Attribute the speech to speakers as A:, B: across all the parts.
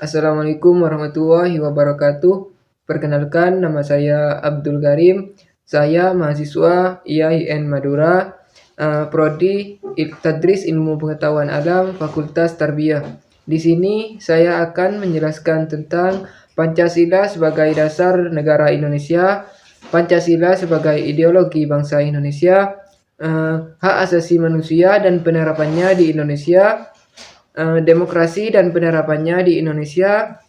A: Assalamualaikum warahmatullahi wabarakatuh. Perkenalkan, nama saya Abdul Karim. Saya mahasiswa IAIN Madura, Prodi Tadris Ilmu Pengetahuan Alam, Fakultas Tarbiyah. Di sini saya akan menjelaskan tentang Pancasila sebagai dasar negara Indonesia, Pancasila sebagai ideologi bangsa Indonesia, hak asasi manusia dan penerapannya di Indonesia, demokrasi dan penerapannya di Indonesia,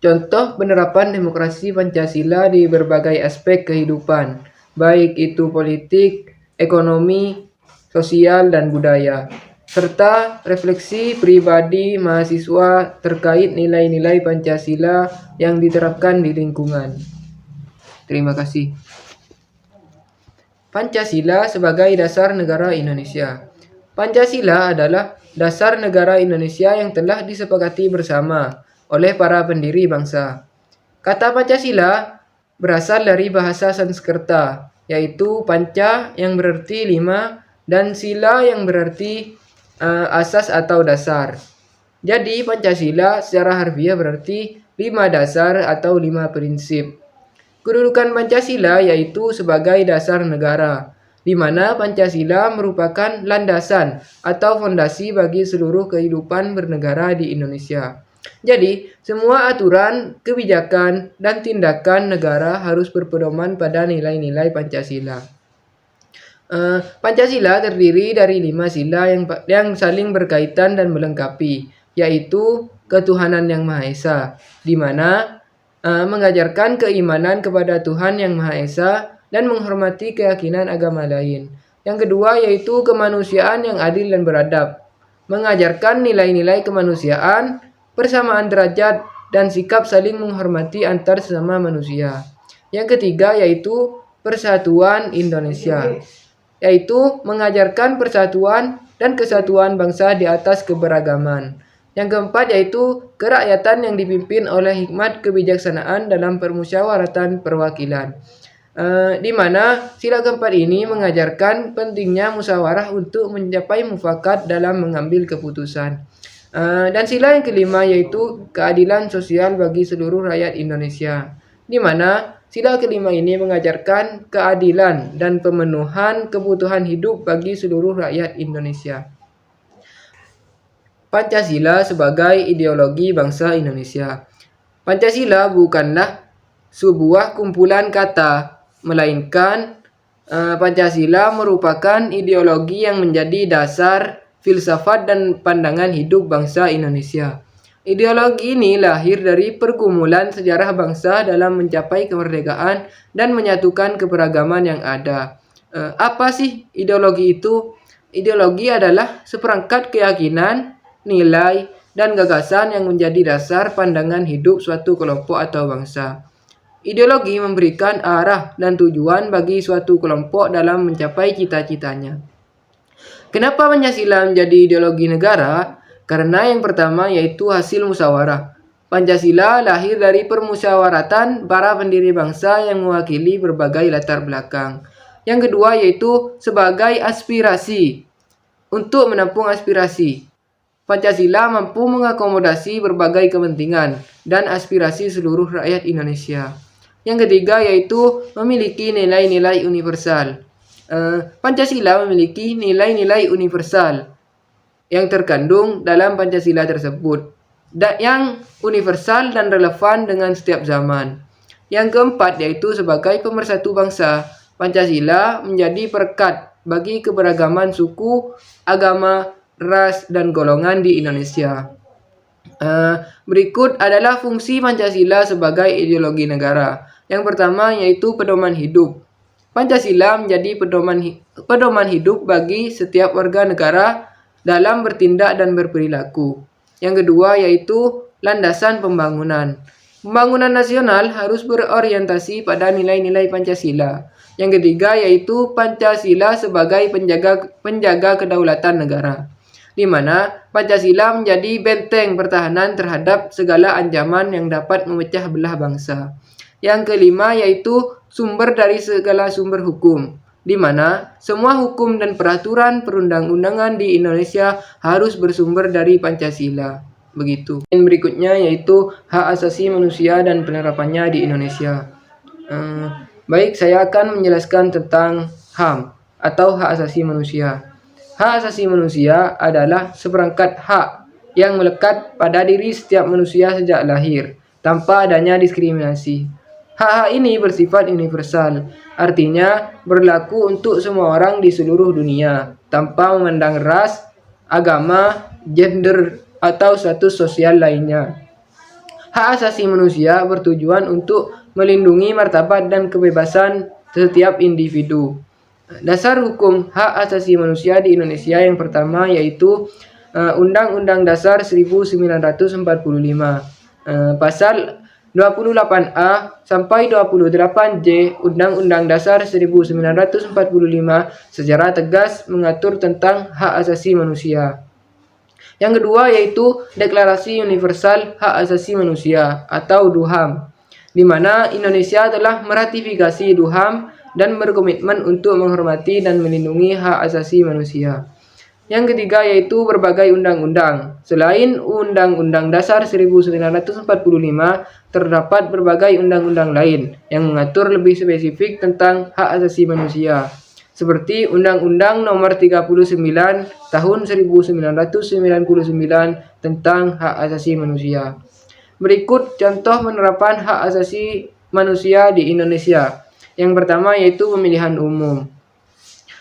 A: contoh penerapan demokrasi Pancasila di berbagai aspek kehidupan, baik itu politik, ekonomi, sosial, dan budaya, serta refleksi pribadi mahasiswa terkait nilai-nilai Pancasila yang diterapkan di lingkungan. Terima kasih. Pancasila sebagai dasar negara Indonesia. Pancasila adalah dasar negara Indonesia yang telah disepakati bersama oleh para pendiri bangsa. Kata Pancasila berasal dari bahasa Sanskerta, yaitu panca yang berarti 5 dan sila yang berarti asas atau dasar. Jadi Pancasila secara harfiah berarti 5 dasar atau 5 prinsip. Kedudukan Pancasila yaitu sebagai dasar negara, di mana Pancasila merupakan landasan atau fondasi bagi seluruh kehidupan bernegara di Indonesia. Jadi, semua aturan, kebijakan, dan tindakan negara harus berpedoman pada nilai-nilai Pancasila. Pancasila terdiri dari 5 sila yang saling berkaitan dan melengkapi, yaitu ketuhanan yang Maha Esa, di mana mengajarkan keimanan kepada Tuhan Yang Maha Esa dan menghormati keyakinan agama lain. Yang kedua yaitu kemanusiaan yang adil dan beradab, mengajarkan nilai-nilai kemanusiaan, persamaan derajat, dan sikap saling menghormati antar sesama manusia. Yang ketiga yaitu persatuan Indonesia, yaitu mengajarkan persatuan dan kesatuan bangsa di atas keberagaman. Yang keempat yaitu kerakyatan yang dipimpin oleh hikmat kebijaksanaan dalam permusyawaratan perwakilan. Di mana sila keempat ini mengajarkan pentingnya musyawarah untuk mencapai mufakat dalam mengambil keputusan. Dan sila yang kelima yaitu keadilan sosial bagi seluruh rakyat Indonesia. Di mana sila kelima ini mengajarkan keadilan dan pemenuhan kebutuhan hidup bagi seluruh rakyat Indonesia. Pancasila sebagai ideologi bangsa Indonesia. Pancasila bukanlah sebuah kumpulan kata, melainkan Pancasila merupakan ideologi yang menjadi dasar filsafat dan pandangan hidup bangsa Indonesia. Ideologi ini lahir dari pergumulan sejarah bangsa dalam mencapai kemerdekaan dan menyatukan keberagaman yang ada. Apa sih ideologi itu? Ideologi adalah seperangkat keyakinan, nilai, dan gagasan yang menjadi dasar pandangan hidup suatu kelompok atau bangsa. Ideologi memberikan arah dan tujuan bagi suatu kelompok dalam mencapai cita-citanya. Kenapa Pancasila menjadi ideologi negara? Karena yang pertama yaitu hasil musyawarah. Pancasila lahir dari permusyawaratan para pendiri bangsa yang mewakili berbagai latar belakang. Yang kedua yaitu sebagai aspirasi. Untuk menampung aspirasi, Pancasila mampu mengakomodasi berbagai kepentingan dan aspirasi seluruh rakyat Indonesia. Yang ketiga yaitu memiliki nilai-nilai universal. Pancasila memiliki nilai-nilai universal yang terkandung dalam Pancasila tersebut, yang universal dan relevan dengan setiap zaman. Yang keempat yaitu sebagai pemersatu bangsa. Pancasila menjadi perekat bagi keberagaman suku, agama, ras, dan golongan di Indonesia. Berikut adalah fungsi Pancasila sebagai ideologi negara. Yang pertama yaitu pedoman hidup. Pancasila menjadi pedoman hidup bagi setiap warga negara dalam bertindak dan berperilaku. Yang kedua yaitu landasan pembangunan. Pembangunan nasional harus berorientasi pada nilai-nilai Pancasila. Yang ketiga yaitu Pancasila sebagai penjaga kedaulatan negara, di mana Pancasila menjadi benteng pertahanan terhadap segala ancaman yang dapat memecah belah bangsa. Yang kelima yaitu sumber dari segala sumber hukum, di mana semua hukum dan peraturan perundang-undangan di Indonesia harus bersumber dari Pancasila. Begitu. Yang berikutnya yaitu hak asasi manusia dan penerapannya di Indonesia. Baik, saya akan menjelaskan tentang HAM atau hak asasi manusia. Hak asasi manusia adalah seperangkat hak yang melekat pada diri setiap manusia sejak lahir, tanpa adanya diskriminasi. Hak-hak ini bersifat universal, artinya berlaku untuk semua orang di seluruh dunia, tanpa memandang ras, agama, gender, atau status sosial lainnya. Hak asasi manusia bertujuan untuk melindungi martabat dan kebebasan setiap individu. Dasar hukum hak asasi manusia di Indonesia yang pertama yaitu Undang-Undang Dasar 1945. Pasal 28A sampai 28J Undang-Undang Dasar 1945 secara tegas mengatur tentang hak asasi manusia. Yang kedua yaitu Deklarasi Universal Hak Asasi Manusia atau DUHAM, di mana Indonesia telah meratifikasi DUHAM dan berkomitmen untuk menghormati dan melindungi hak asasi manusia. Yang ketiga yaitu berbagai undang-undang. Selain Undang-Undang Dasar 1945, terdapat berbagai undang-undang lain yang mengatur lebih spesifik tentang hak asasi manusia, seperti Undang-Undang Nomor 39 Tahun 1999 tentang hak asasi manusia. Berikut contoh penerapan hak asasi manusia di Indonesia. Yang pertama yaitu pemilihan umum.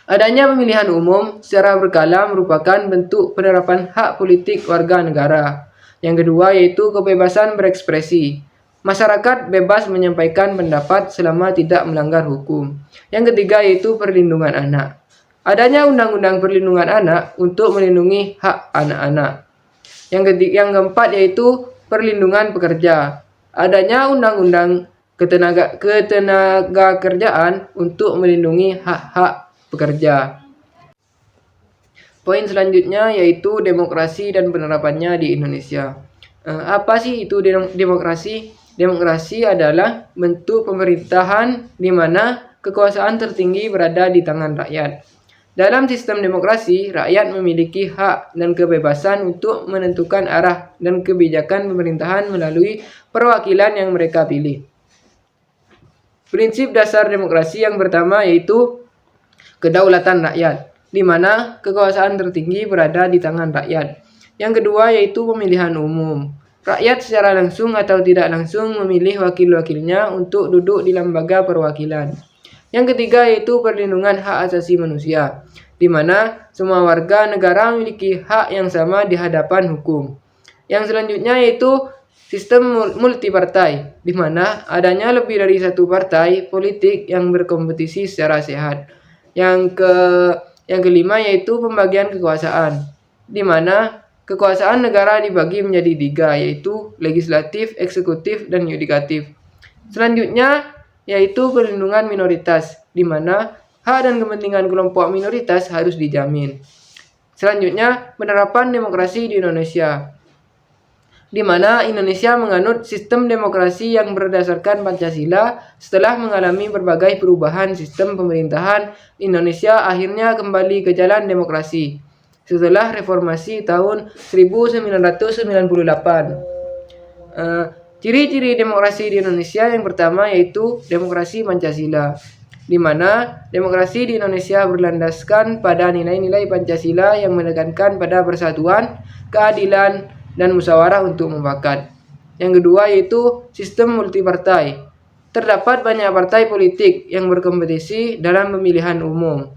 A: Adanya pemilihan umum secara berkala merupakan bentuk penerapan hak politik warga negara. Yang kedua yaitu kebebasan berekspresi. Masyarakat bebas menyampaikan pendapat selama tidak melanggar hukum. Yang ketiga yaitu perlindungan anak. Adanya undang-undang perlindungan anak untuk melindungi hak anak-anak. Yang keempat yaitu perlindungan pekerja. Adanya undang-undang ketenaga kerjaan untuk melindungi hak-hak pekerja. Poin selanjutnya yaitu demokrasi dan penerapannya di Indonesia. Apa sih itu demokrasi? Demokrasi adalah bentuk pemerintahan di mana kekuasaan tertinggi berada di tangan rakyat. Dalam sistem demokrasi, rakyat memiliki hak dan kebebasan untuk menentukan arah dan kebijakan pemerintahan melalui perwakilan yang mereka pilih. Prinsip dasar demokrasi yang pertama yaitu kedaulatan rakyat, di mana kekuasaan tertinggi berada di tangan rakyat. Yang kedua yaitu pemilihan umum. Rakyat secara langsung atau tidak langsung memilih wakil-wakilnya untuk duduk di lembaga perwakilan. Yang ketiga yaitu perlindungan hak asasi manusia, di mana semua warga negara memiliki hak yang sama di hadapan hukum. Yang selanjutnya yaitu sistem multipartai, di mana adanya lebih dari satu partai politik yang berkompetisi secara sehat. Yang kelima yaitu pembagian kekuasaan, di mana kekuasaan negara dibagi menjadi tiga, yaitu legislatif, eksekutif, dan yudikatif. Selanjutnya yaitu perlindungan minoritas, di mana hak dan kepentingan kelompok minoritas harus dijamin. Selanjutnya penerapan demokrasi di Indonesia, di mana Indonesia menganut sistem demokrasi yang berdasarkan Pancasila. Setelah mengalami berbagai perubahan sistem pemerintahan, Indonesia akhirnya kembali ke jalan demokrasi setelah reformasi tahun 1998. Ciri-ciri demokrasi di Indonesia yang pertama yaitu demokrasi Pancasila, di mana demokrasi di Indonesia berlandaskan pada nilai-nilai Pancasila yang menekankan pada persatuan, keadilan, dan musyawarah untuk mufakat. Yang kedua yaitu sistem multipartai. Terdapat banyak partai politik yang berkompetisi dalam pemilihan umum.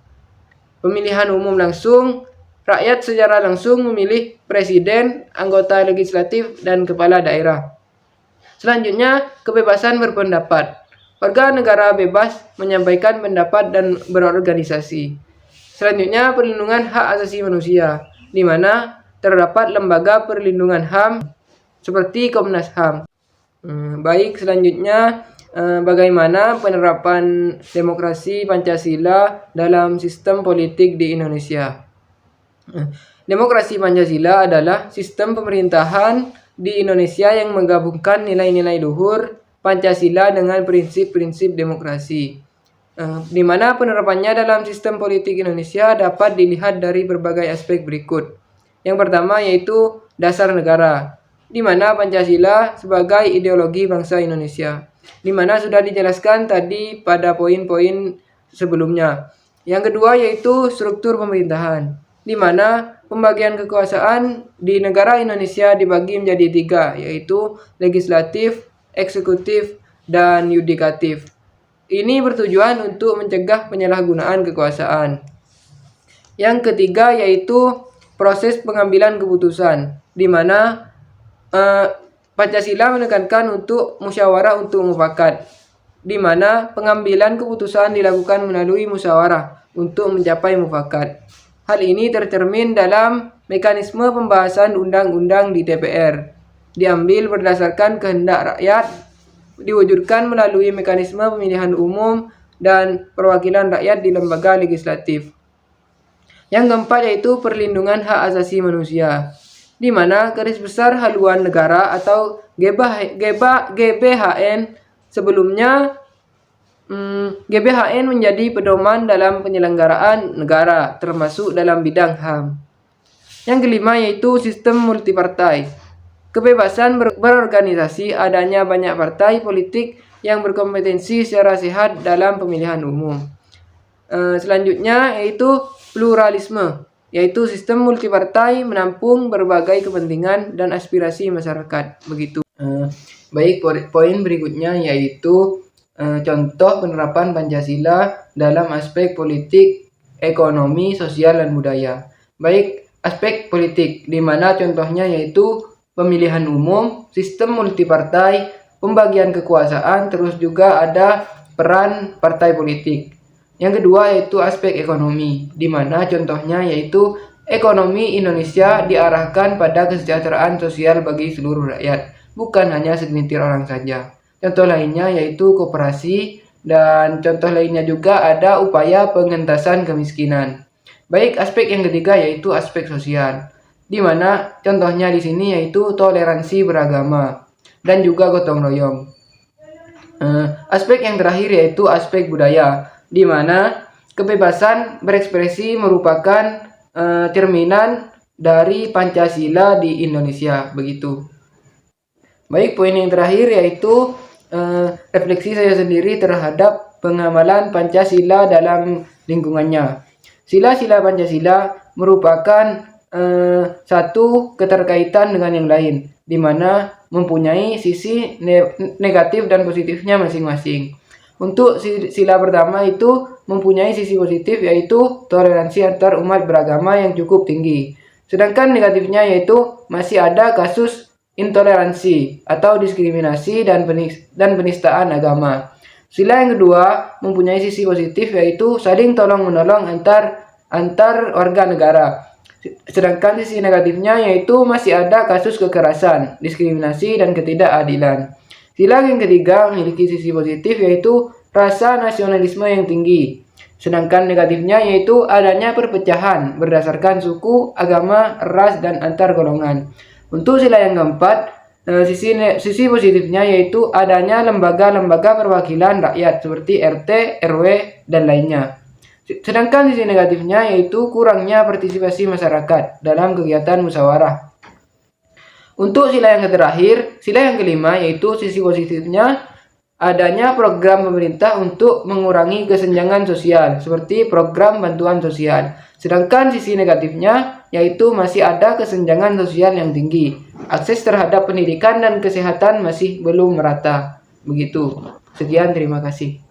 A: Pemilihan umum langsung, rakyat secara langsung memilih presiden, anggota legislatif, dan kepala daerah. Selanjutnya, kebebasan berpendapat. Warga negara bebas menyampaikan pendapat dan berorganisasi. Selanjutnya, perlindungan hak asasi manusia, di mana terdapat lembaga perlindungan HAM seperti Komnas HAM. Baik, selanjutnya bagaimana penerapan demokrasi Pancasila dalam sistem politik di Indonesia. Demokrasi Pancasila adalah sistem pemerintahan di Indonesia yang menggabungkan nilai-nilai luhur Pancasila dengan prinsip-prinsip demokrasi, di mana penerapannya dalam sistem politik Indonesia dapat dilihat dari berbagai aspek berikut. Yang pertama yaitu dasar negara. di mana Pancasila sebagai ideologi bangsa Indonesia, di mana sudah dijelaskan tadi pada poin-poin sebelumnya. Yang kedua yaitu struktur pemerintahan, di mana pembagian kekuasaan di negara Indonesia dibagi menjadi 3, yaitu legislatif, eksekutif, dan yudikatif. Ini bertujuan untuk mencegah penyalahgunaan kekuasaan. Yang ketiga yaitu proses pengambilan keputusan, di mana Pancasila menekankan untuk musyawarah untuk mufakat, di mana pengambilan keputusan dilakukan melalui musyawarah untuk mencapai mufakat. Hal ini tercermin dalam mekanisme pembahasan undang-undang di DPR, diambil berdasarkan kehendak rakyat, diwujudkan melalui mekanisme pemilihan umum dan perwakilan rakyat di lembaga legislatif. Yang keempat yaitu perlindungan hak asasi manusia, di mana garis besar haluan negara atau GBHN sebelumnya GBHN menjadi pedoman dalam penyelenggaraan negara, termasuk dalam bidang HAM. Yang kelima yaitu sistem multipartai. Kebebasan berorganisasi, adanya banyak partai politik yang berkompetensi secara sehat dalam pemilihan umum. Selanjutnya yaitu pluralisme, yaitu sistem multipartai menampung berbagai kepentingan dan aspirasi masyarakat. Begitu. Baik, poin berikutnya yaitu contoh penerapan Pancasila dalam aspek politik, ekonomi, sosial, dan budaya. Baik, aspek politik, di mana contohnya yaitu pemilihan umum, sistem multipartai, pembagian kekuasaan, terus juga ada peran partai politik. Yang kedua yaitu aspek ekonomi, di mana contohnya yaitu ekonomi Indonesia diarahkan pada kesejahteraan sosial bagi seluruh rakyat, bukan hanya segelintir orang saja. Contoh lainnya yaitu koperasi, dan contoh lainnya juga ada upaya pengentasan kemiskinan. Baik, aspek yang ketiga yaitu aspek sosial, di mana contohnya di sini yaitu toleransi beragama dan juga gotong royong. Aspek yang terakhir yaitu aspek budaya, di mana kebebasan berekspresi merupakan cerminan dari Pancasila di Indonesia. Begitu. Baik, poin yang terakhir yaitu refleksi saya sendiri terhadap pengamalan Pancasila dalam lingkungannya. Sila-sila Pancasila merupakan satu keterkaitan dengan yang lain, di mana mempunyai sisi negatif dan positifnya masing-masing. Untuk sila pertama itu mempunyai sisi positif, yaitu toleransi antar umat beragama yang cukup tinggi. Sedangkan negatifnya yaitu masih ada kasus intoleransi atau diskriminasi dan penistaan agama. Sila yang kedua mempunyai sisi positif, yaitu saling tolong-menolong antar warga negara. Sedangkan sisi negatifnya yaitu masih ada kasus kekerasan, diskriminasi, dan ketidakadilan. Sila yang ketiga memiliki sisi positif, yaitu rasa nasionalisme yang tinggi. Sedangkan negatifnya yaitu adanya perpecahan berdasarkan suku, agama, ras, dan antar golongan. Untuk sila yang keempat, sisi positifnya yaitu adanya lembaga-lembaga perwakilan rakyat seperti RT, RW, dan lainnya. Sedangkan sisi negatifnya yaitu kurangnya partisipasi masyarakat dalam kegiatan musyawarah. Untuk sila yang terakhir, sila yang kelima yaitu sisi positifnya adanya program pemerintah untuk mengurangi kesenjangan sosial seperti program bantuan sosial. Sedangkan sisi negatifnya yaitu masih ada kesenjangan sosial yang tinggi. Akses terhadap pendidikan dan kesehatan masih belum merata. Begitu. Sekian, terima kasih.